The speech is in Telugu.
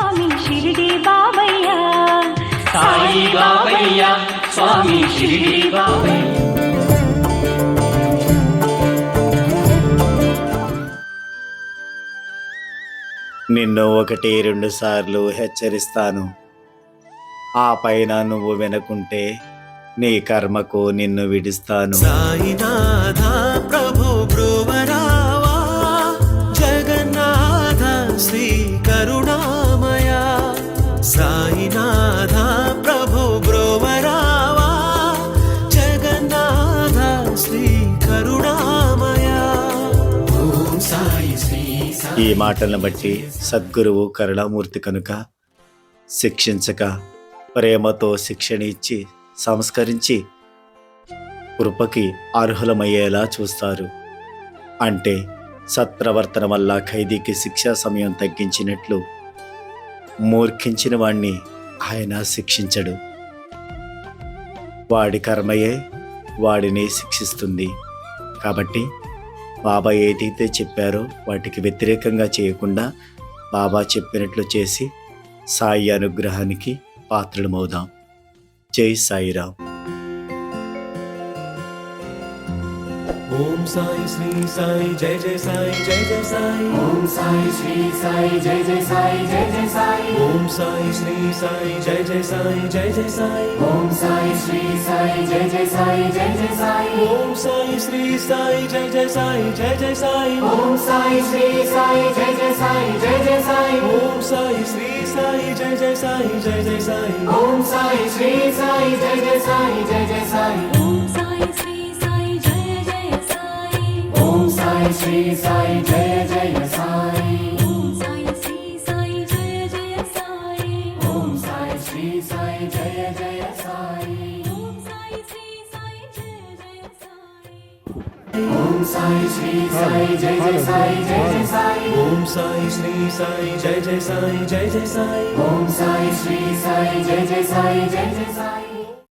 స్వామి షిరిడి బాబయ్య, సాయి బాబయ్య, స్వామి షిరిడి బాబయ్య. నిన్ను 1-2 సార్లు హెచ్చరిస్తాను. ఆ పైన నువ్వు వినకుంటే నీ కర్మకు నిన్ను విడిస్తాను. సాయినాథ ప్రభు బ్రువరావా, జగన్నాథ శ్రీ కరుణామయ. సాయినాథ ప్రభు బ్రువరావా, జగన్నాథ శ్రీ కరుణామయ. ఓం సాయి శ్రీ సాయి. ఈ మాటలను బట్టి సద్గురువు కరుణామూర్తి కనుక శిక్షించక ప్రేమతో శిక్షణ ఇచ్చి సంస్కరించి కృపకి అర్హులమయ్యేలా చూస్తారు. అంటే సత్ప్రవర్తన వల్ల ఖైదీకి శిక్షా సమయం తగ్గించినట్లు మూర్ఖించిన వాణ్ణి ఆయన శిక్షించడు. వాడి కర్మయే వాడిని శిక్షిస్తుంది. కాబట్టి బాబా ఏదైతే చెప్పారో వాటికి వ్యతిరేకంగా చేయకుండా బాబా చెప్పినట్లు చేసి సాయి అనుగ్రహానికి పాత్రులమవుదాం. జై సాయిరామ్. ఓం సాయి శ్రీ సాయి జయ జయ సాయి జయ జయ సాయి. ఓం సాయి శ్రీ సాయి జయ జయ సాయి జయ జయ సాయి. ఓం సాయి శ్రీ సాయి జయ జయ సాయి జయ జయ సాయి. ఓం సాయి శ్రీ సాయి జయ జయ సాయి జయ జయ సాయి. ఓం సాయి శ్రీ సాయి జయ జయ సాయి జయ జయ సాయి. ఓం సాయి శ్రీ సాయి జయ జయ సాయి జయ జయ సాయి. ఓం సాయి శ్రీ సాయి జయ జయ సాయి జయ జయ సాయి. ఓం సాయి శ్రీ సాయి జయ జయ సాయి జయ జయ సాయి. ఓం సాయి శ్రీ సాయి జయ జయ సాయి. ఓం సాయి శ్రీ సాయి జయ జయ సాయి. ఓం సాయి శ్రీ సాయి జయ జయ సాయి. ఓం సాయి శ్రీ సాయి జయ జయ సాయి. ఓం సాయి శ్రీ సాయి జయ జయ సాయి. ఓం సాయి శ్రీ సాయి జయ జయ సాయి జయ జయ సాయి. ఓం సాయి శ్రీ సాయి జయ జయ సాయి జయ జయ సాయి. ఓం సాయి శ్రీ సాయి జయ జయ సాయి జయ జయ సాయి.